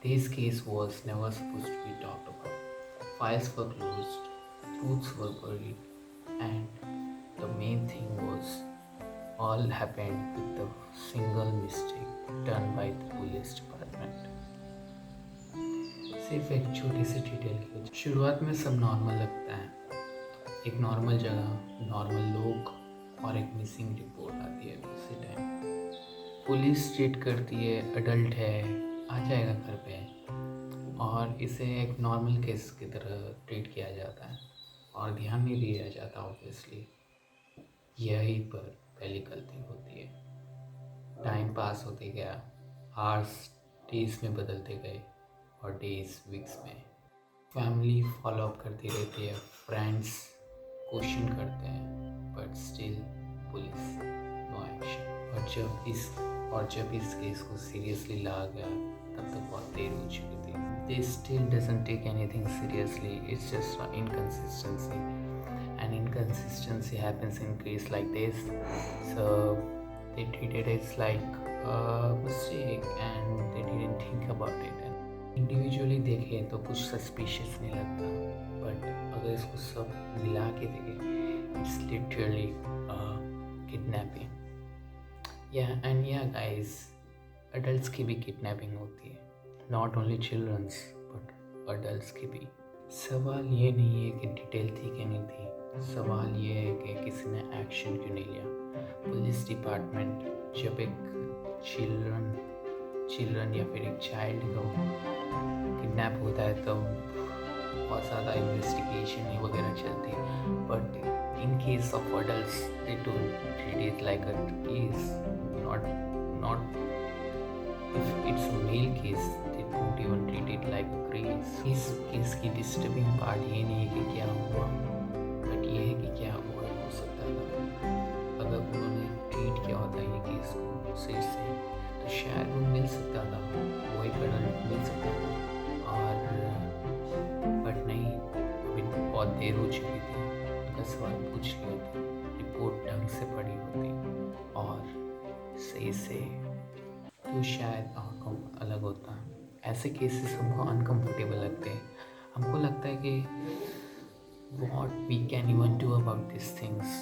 This case was never supposed to be talked about. Files were closed, truths were buried, and the main thing was all happened with the single mistake done by the police department. सिर्फ एक छोटी सी detail की वजह। शुरुआत में सब normal लगता है, एक नॉर्मल जगह, नॉर्मल लोग और एक मिसिंग रिपोर्ट आती है उसी टाइम। पुलिस ट्रीट करती है अडल्ट है, आ जाएगा घर पे, और इसे एक नॉर्मल केस की तरह ट्रीट किया जाता है और ध्यान नहीं दिया जाता। ऑब्वियसली यहीं पर पहली गलती होती है। टाइम पास होते गया, आवर्स डेज में बदलते गए और डेज वीक्स में। फैमिली फॉलो अप करती रहती है, फ्रेंड्स क्वेश्चन करते हैं, but still police no action. और जब इस केस को सीरियसली लाया गया तब तक बहुत देर हो चुकी थी। They still doesn't take anything seriously. It's just an inconsistency. And inconsistency happens in case like this. So they treated it like a mistake and they didn't think about it. And individually देखें तो कुछ suspicious नहीं लगता, but अगर इसको सब मिला के देखें, it's literally kidnapping. Yeah, guys, adults की भी kidnapping होती है, not only childrens but adult की भी। सवाल ये नहीं है कि डिटेल थी कि नहीं थी, सवाल ये है कि किसी ने एक्शन क्यों नहीं लिया। पुलिस डिपार्टमेंट जब एक चिल्ड्रन या फिर एक चाइल्ड को किडनैप होता है तो बहुत ज़्यादा इन्वेस्टिगेशन वगैरह चलती है, but in case of adults they don't treat it like a case, not if it's a male case they don't even treat it like a case. इस केस की डिस्टर्बिंग पार्ट ये नहीं है कि क्या हुआ, बट ये है कि क्या हुआ हो सकता था। अगर उन्होंने ट्रीट किया होता ये केस को सही से तो शायद वो मिल सकता था, वो एक अडल्ट मिल सकता था, और बट नहीं, अभी बहुत देर हो चुकी थी। उनका सवाल पूछ लिया होता, रिपोर्ट ढंग से पढ़ी होती और सही से, तो शायद आउटकम अलग होता है। ऐसे केसेस हमको अनकम्फर्टेबल लगते हैं, हमको लगता है कि what we can even do about this things.